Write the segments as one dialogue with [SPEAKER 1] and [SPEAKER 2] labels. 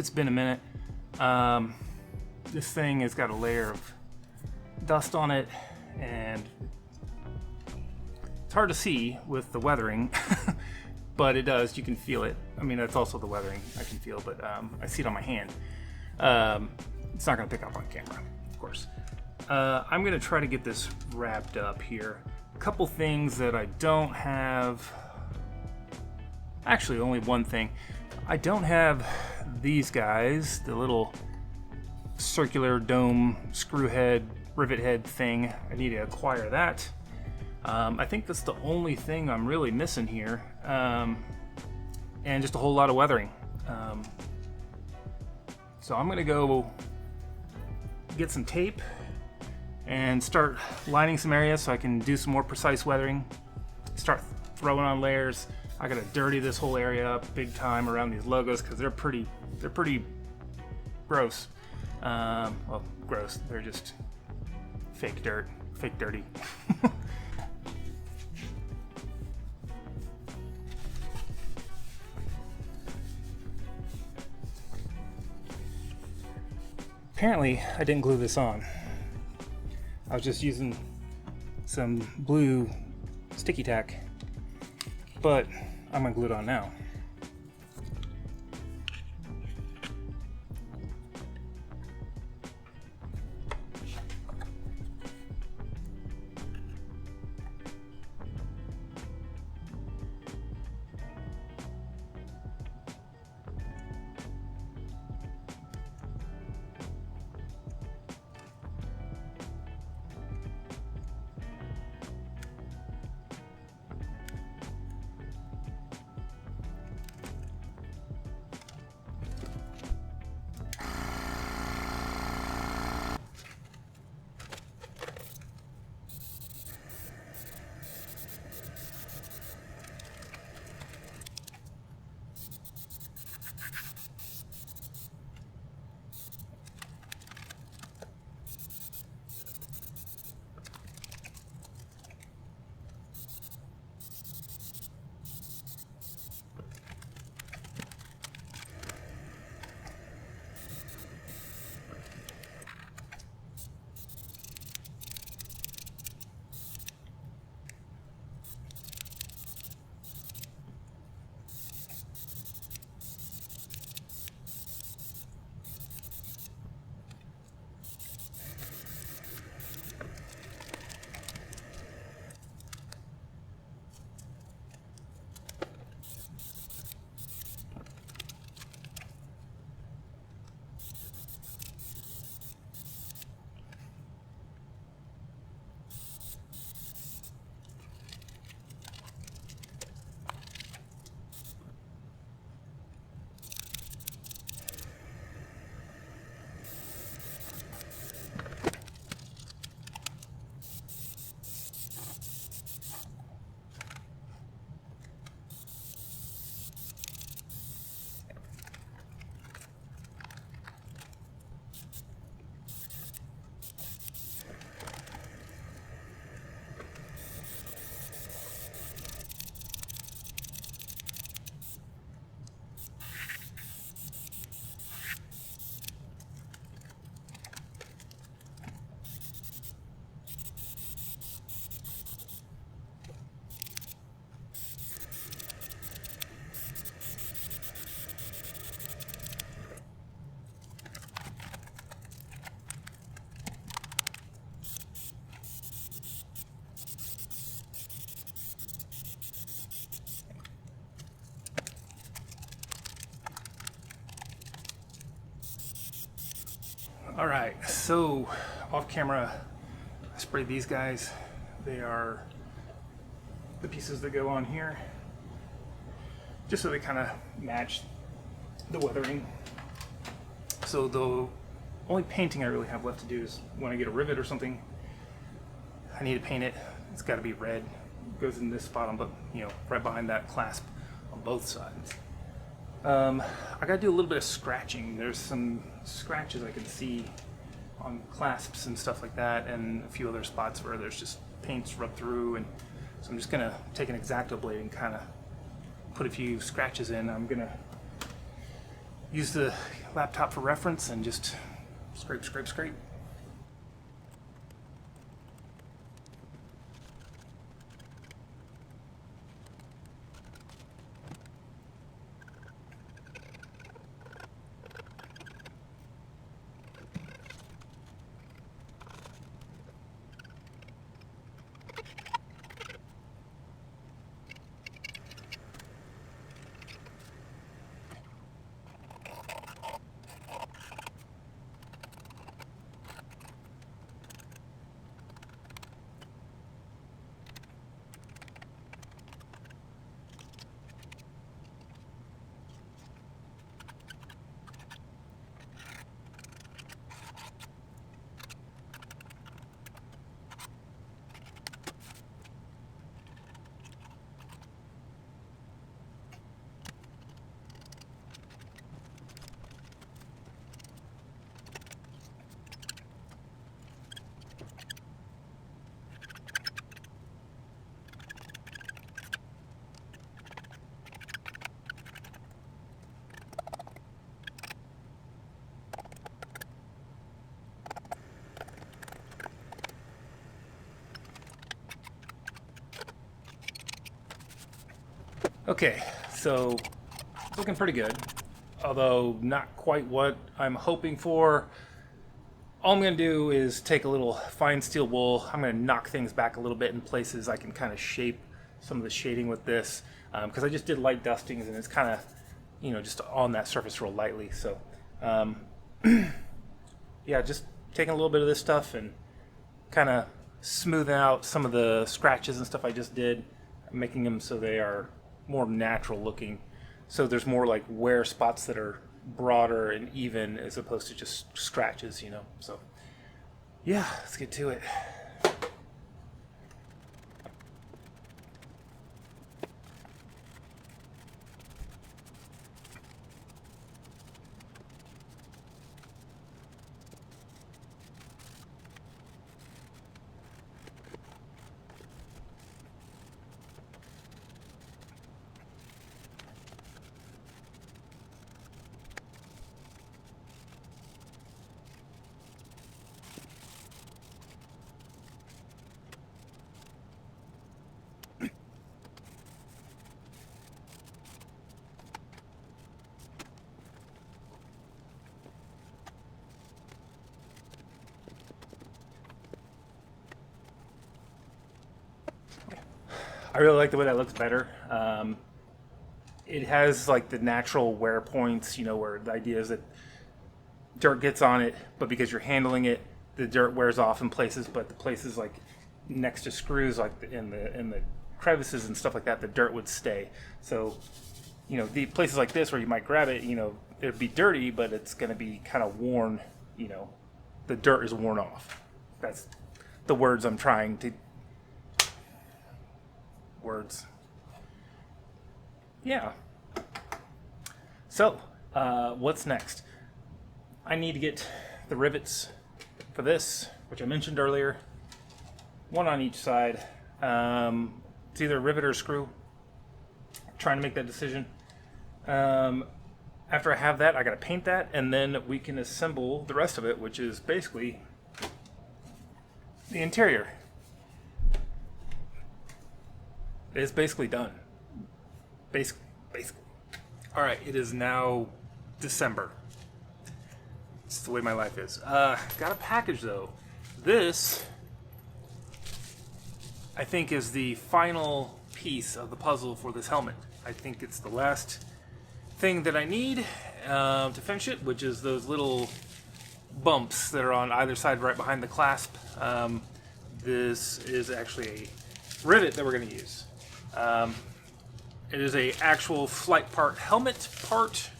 [SPEAKER 1] it's been a minute. This thing has got a layer of dust on it, and it's hard to see with the weathering, but it does. You can feel it. I mean, that's also the weathering I can feel, but I see it on my hand. It's not going to pick up on camera, of course. I'm going to try to get this wrapped up here. A couple things that I don't have. Actually, only one thing. I don't have these guys, the little circular dome screw head, rivet head thing. I need to acquire that. I think that's the only thing I'm really missing here. And just a whole lot of weathering. So I'm gonna go get some tape and start lining some areas so I can do some more precise weathering. Start throwing on layers. I gotta dirty this whole area up big time around these logos because they're pretty gross. Well, gross. They're just fake dirt, fake dirty. Apparently, I didn't glue this on. I was just using some blue sticky tack, but I'm gonna glue it on now. All right, so off camera, I sprayed these guys. They are the pieces that go on here, just so they kind of match the weathering. So the only painting I really have left to do is when I get a rivet or something, I need to paint it. It's got to be red. It goes in this spot, but right behind that clasp on both sides. I gotta do a little bit of scratching. There's some scratches I can see on clasps and stuff like that, and a few other spots where there's just paint's rubbed through, and so I'm just gonna take an X-Acto blade and kind of put a few scratches in. I'm gonna use the laptop for reference and just scrape, scrape, scrape. Okay, so it's looking pretty good, although not quite what I'm hoping for. All I'm going to do is take a little fine steel wool. I'm going to knock things back a little bit in places. I can kind of shape some of the shading with this because I just did light dustings and it's kind of, you know, just on that surface real lightly. So, yeah, just taking a little bit of this stuff and kind of smoothing out some of the scratches and stuff I just did, making them so they are more natural looking, so there's more like wear spots that are broader and even as opposed to just scratches, you know. So yeah, let's get to it. I really like the way that looks better. It has like the natural wear points, you know, where the idea is that dirt gets on it, but because you're handling it, the dirt wears off in places, but the places like next to screws, like in the crevices and stuff like that, the dirt would stay. So, you know, the places like this where you might grab it, you know, it'd be dirty, but it's going to be kind of worn, you know, the dirt is worn off. That's the words I'm trying to Yeah. So, what's next? I need to get the rivets for this, which I mentioned earlier. One on each side. It's either a rivet or a screw. I'm trying to make that decision. After I have that, I gotta paint that, and then we can assemble the rest of it, which is basically the interior. It's basically done. Basically. Alright, it is now December. It's the way my life is. Got a package though. This, I think, is the final piece of the puzzle for this helmet. I think it's the last thing that I need to finish it, which is those little bumps that are on either side right behind the clasp. This is actually a rivet that we're going to use. It is a actual flight part helmet part,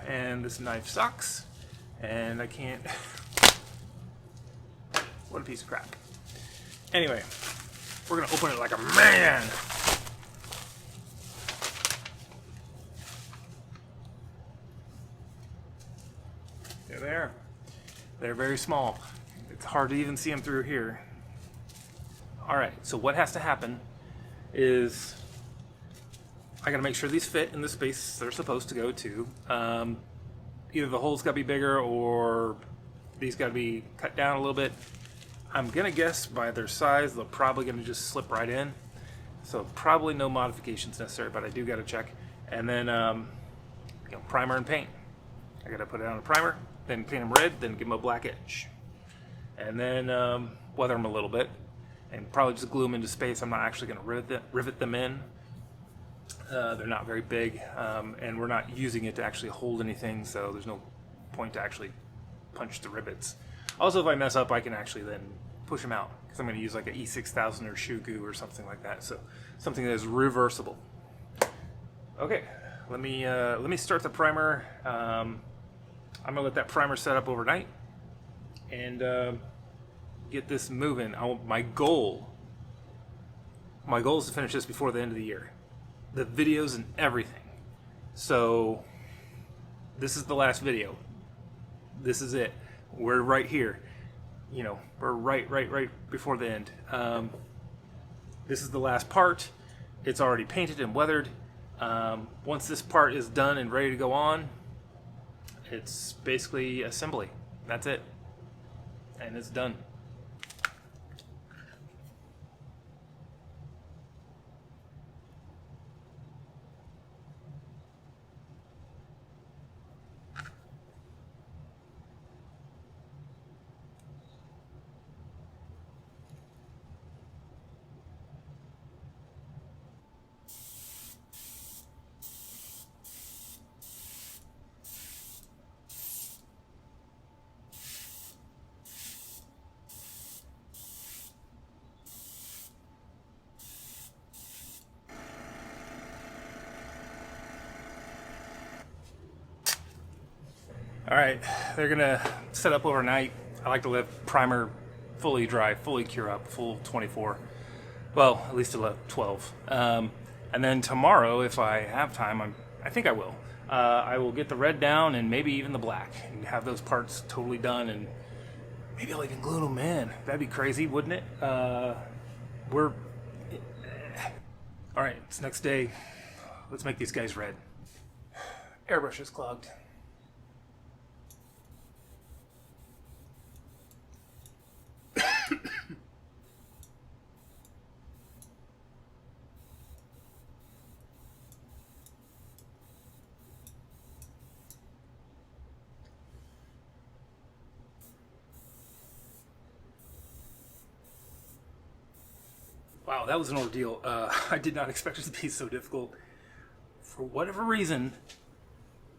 [SPEAKER 1] and this knife sucks, and I can't. What a piece of crap. Anyway, we're gonna open it like a man. They're there. They're very small. It's hard to even see them through here. All right, so what has to happen is I gotta make sure these fit in the space they're supposed to go to. Either the hole's gotta be bigger or these gotta be cut down a little bit. I'm gonna guess by their size, they're probably gonna just slip right in. So probably no modifications necessary, but I do gotta check. And then, primer and paint. I gotta put it on a primer, then paint them red, then give them a black edge. And then weather them a little bit, and probably just glue them into space. I'm not actually gonna rivet them in. They're not very big, and we're not using it to actually hold anything, so there's no point to actually punch the rivets. Also, if I mess up, I can actually then push them out, because I'm going to use like an E6000 or shoe goo or something like that, so something that is reversible. Okay, let me start the primer. I'm going to let that primer set up overnight and get this moving. My goal is to finish this before the end of the year. The videos and everything. So this is the last video. This is it. We're right here. We're right before the end. This is the last part. It's already painted and weathered. Once this part is done and ready to go on, it's basically assembly. That's it. And it's done. Alright, they're gonna set up overnight. I like to let primer fully dry, fully cure up, full 24. Well, at least till 12. And then tomorrow, if I have time, I think I will. I will get the red down and maybe even the black and have those parts totally done, and maybe I'll even glue them in. That'd be crazy, wouldn't it? Alright, it's next day. Let's make these guys red. Airbrush is clogged. Wow, that was an ordeal. I did not expect it to be so difficult. For whatever reason,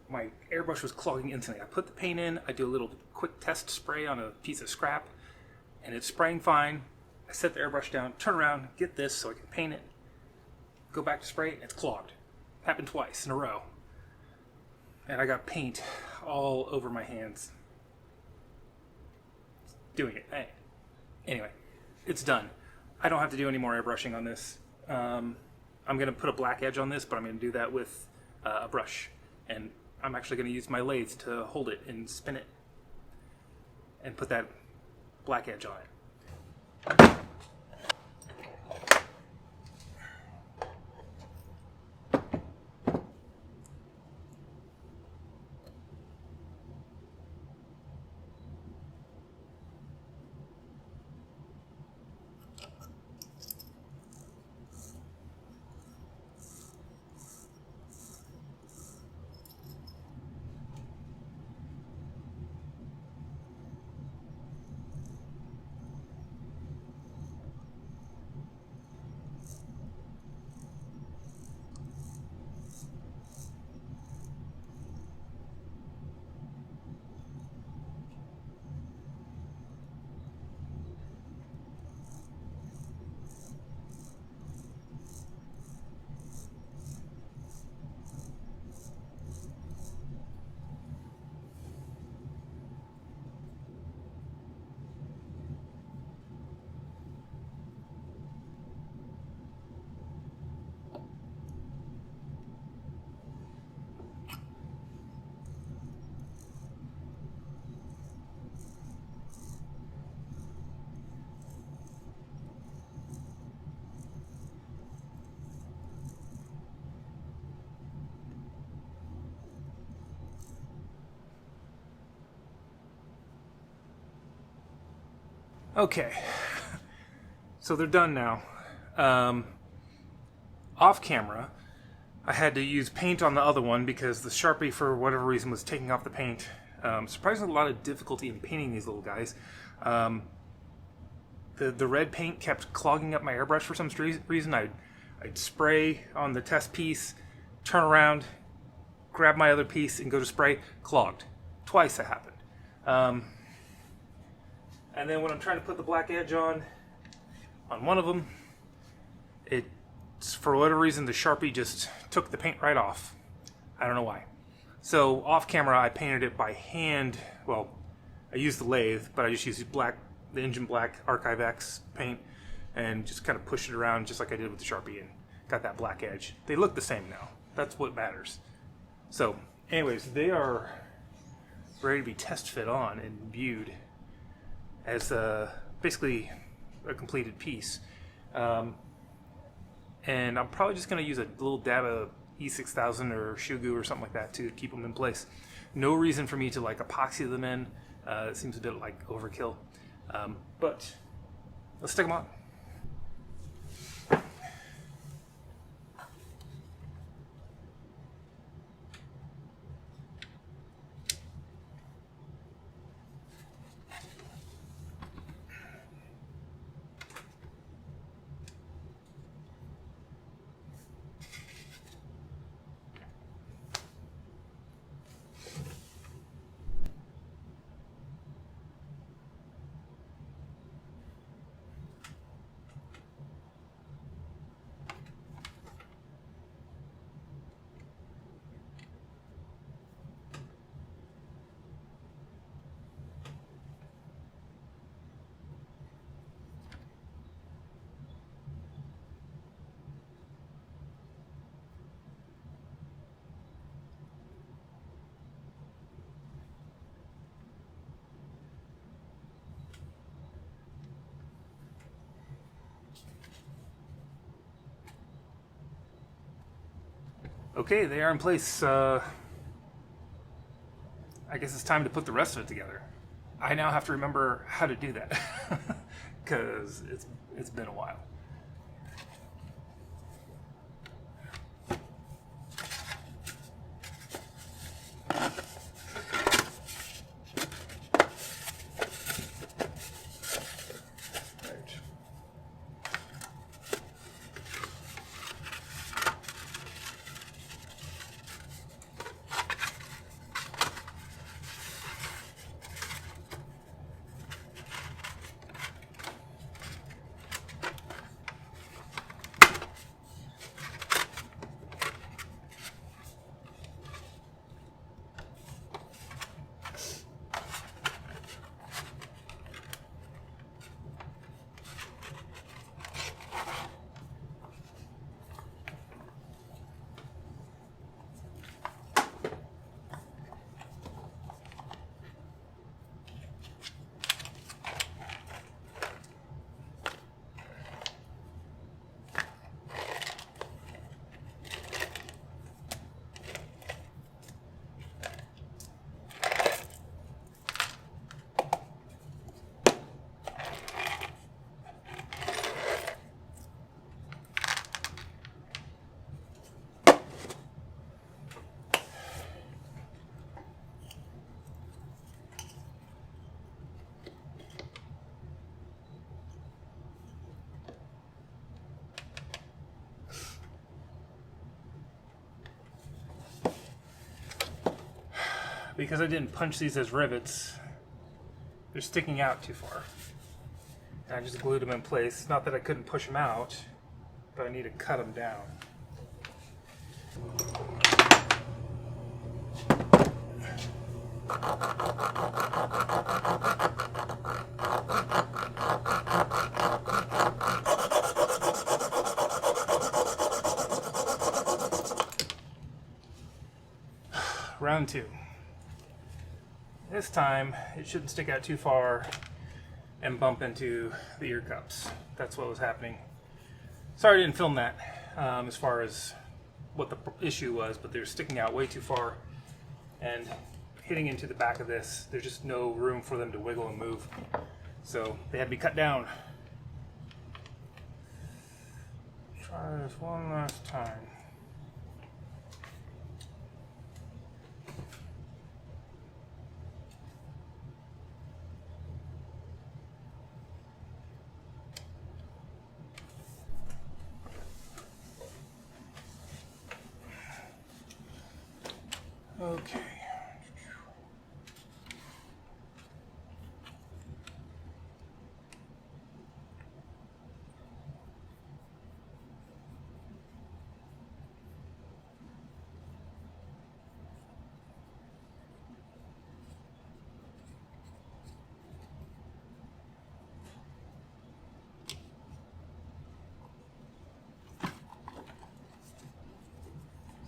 [SPEAKER 1] my airbrush was clogging instantly. I put the paint in, I do a little quick test spray on a piece of scrap, and it's spraying fine. I set the airbrush down, turn around, get this so I can paint it, go back to spray, and it's clogged. Happened twice in a row. And I got paint all over my hands. Doing it. Anyway, it's done. I don't have to do any more airbrushing on this. I'm going to put a black edge on this, but I'm going to do that with a brush. And I'm actually going to use my lathe to hold it and spin it and put that black edge on it. Okay, so they're done now. Off camera, I had to use paint on the other one because the Sharpie, for whatever reason, was taking off the paint. Surprisingly, a lot of difficulty in painting these little guys. The red paint kept clogging up my airbrush for some reason. I'd spray on the test piece, turn around, grab my other piece, and go to spray. Clogged. Twice that happened. And then when I'm trying to put the black edge on one of them, for whatever reason, the Sharpie just took the paint right off. I don't know why. So off camera, I painted it by hand. Well, I used the lathe, but I just used the Engine Black Archive X paint and just kind of pushed it around just like I did with the Sharpie and got that black edge. They look the same now. That's what matters. So anyways, they are ready to be test fit on and viewed as basically a completed piece. And I'm probably just going to use a little dab of E6000 or Shugu or something like that to keep them in place. No reason for me to like epoxy them in. It seems a bit like overkill. But let's stick them on. Okay, they are in place. I guess it's time to put the rest of it together. I now have to remember how to do that because it's been a while. Because I didn't punch these as rivets, they're sticking out too far. And I just glued them in place. Not that I couldn't push them out, but I need to cut them down. Round two. This time, it shouldn't stick out too far and bump into the ear cups. That's what was happening. Sorry I didn't film that as far as what the issue was, but they're sticking out way too far and hitting into the back of this. There's just no room for them to wiggle and move. So they had to be cut down. Try this one last time. Okay.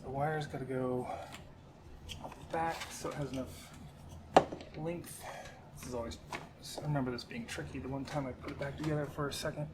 [SPEAKER 1] The wire's got to go up the back so it has enough length. This is always, I remember this being tricky the one time I put it back together for a second.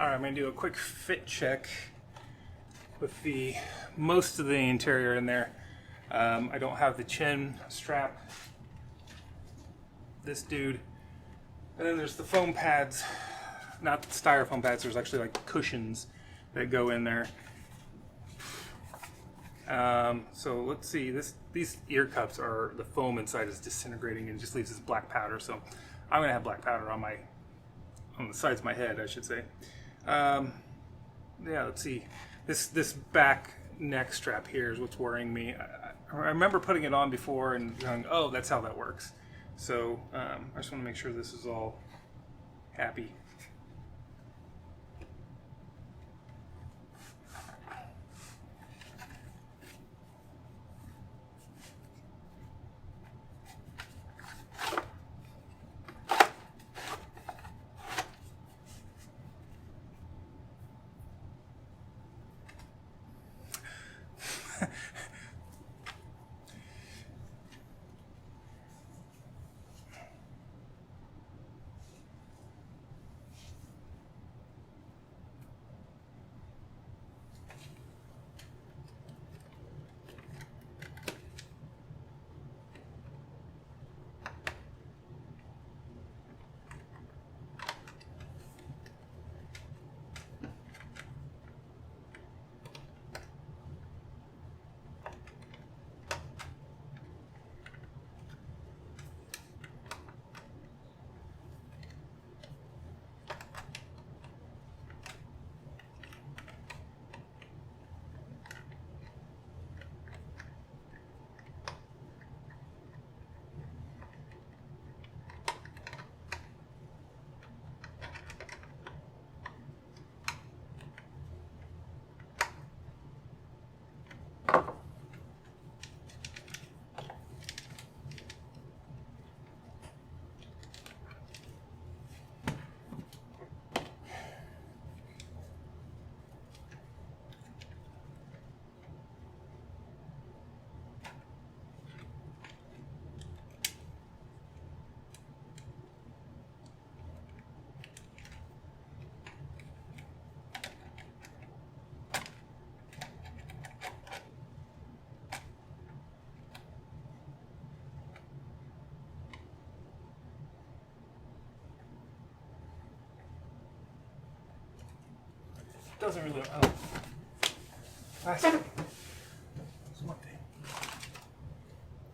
[SPEAKER 1] Alright, I'm going to do a quick fit check with the most of the interior in there. I don't have the chin strap, this dude, and then there's the foam pads, not the styrofoam pads, there's actually like cushions that go in there. So let's see, these ear cups are, the foam inside is disintegrating and just leaves this black powder, so I'm going to have black powder on the sides of my head, I should say. Yeah, let's see. This back neck strap here is what's worrying me. I remember putting it on before and going, oh, that's how that works. So I just want to make sure this is all happy. Doesn't really. Oh, last thing. There's one thing.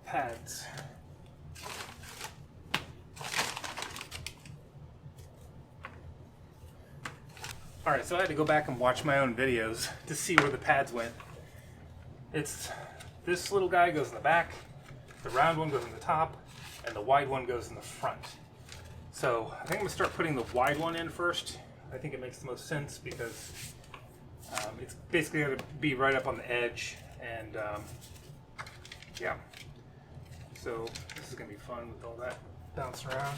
[SPEAKER 1] Pads. All right, so I had to go back and watch my own videos to see where the pads went. It's this little guy goes in the back, the round one goes in the top, and the wide one goes in the front. So I think I'm gonna start putting the wide one in first. I think it makes the most sense because it's basically going to be right up on the edge, and yeah. So this is going to be fun with all that bouncing around.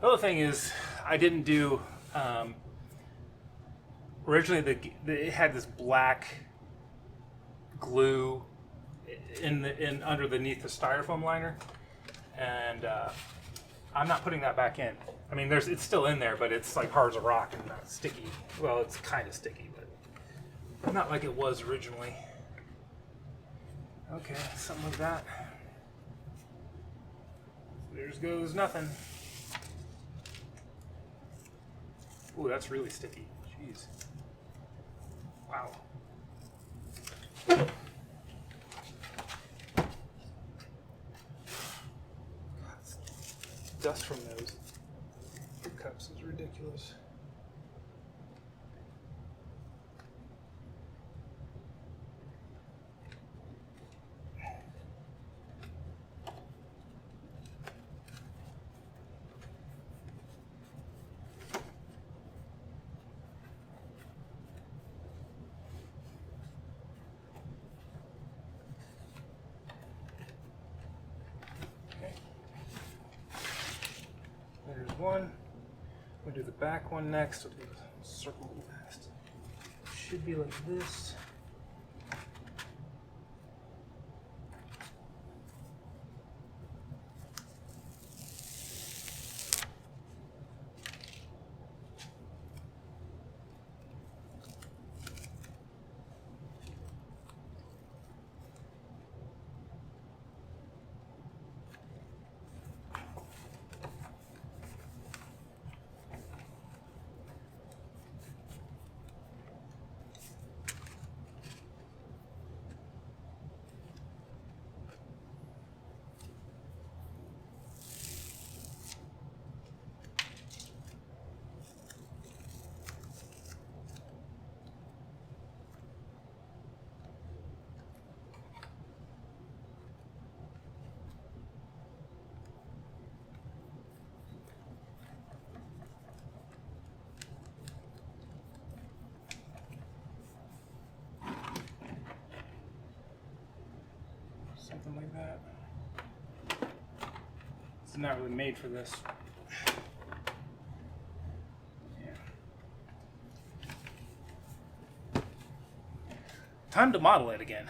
[SPEAKER 1] The other thing is, I didn't do. Originally, it had this black glue underneath the styrofoam liner, and I'm not putting that back in. I mean, it's still in there, but it's like hard as a rock and not sticky. Well, it's kind of sticky, but not like it was originally. Okay, something like that. There goes nothing. Ooh, that's really sticky. Jeez. Wow. God, dust from those cups is ridiculous. Okay. There's one. We'll do the back one next. We'll do the circle last. Should be like this. something like that. It's not really made for this. Yeah. Time to model it again.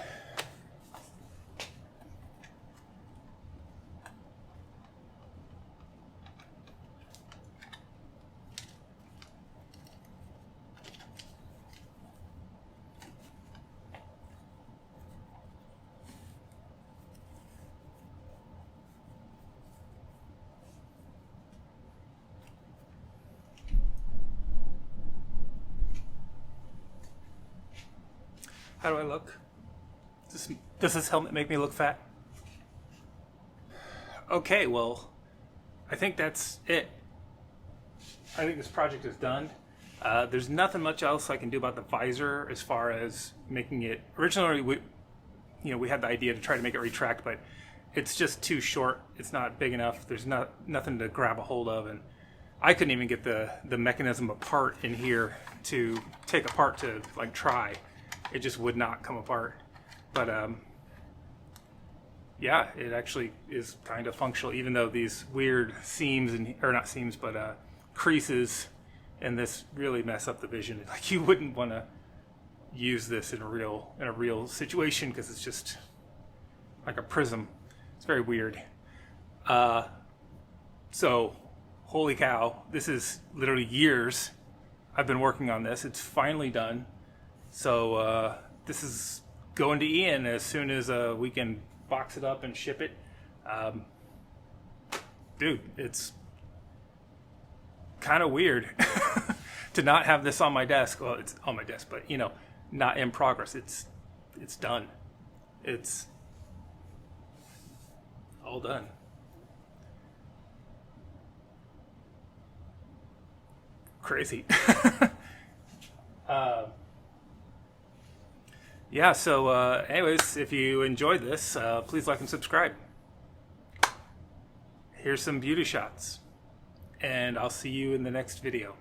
[SPEAKER 1] How do I look? Does this helmet make me look fat? Okay, well, I think that's it. I think this project is done. There's nothing much else I can do about the visor as far as making it. Originally, we had the idea to try to make it retract, but it's just too short. It's not big enough. There's nothing to grab a hold of, and I couldn't even get the mechanism apart in here to take apart to like try. It just would not come apart. But yeah, it actually is kind of functional, even though these weird seams, or not seams, but creases in this really mess up the vision. Like, you wouldn't want to use this in a real situation, because it's just like a prism. It's very weird. So, holy cow, this is literally years I've been working on this. It's finally done. So this is going to Ian as soon as we can box it up and ship it. Dude, it's kind of weird to not have this on my desk. Well, it's on my desk, but not in progress. It's done. It's all done. Crazy. Yeah, so anyways, if you enjoyed this, please like and subscribe. Here's some beauty shots, and I'll see you in the next video.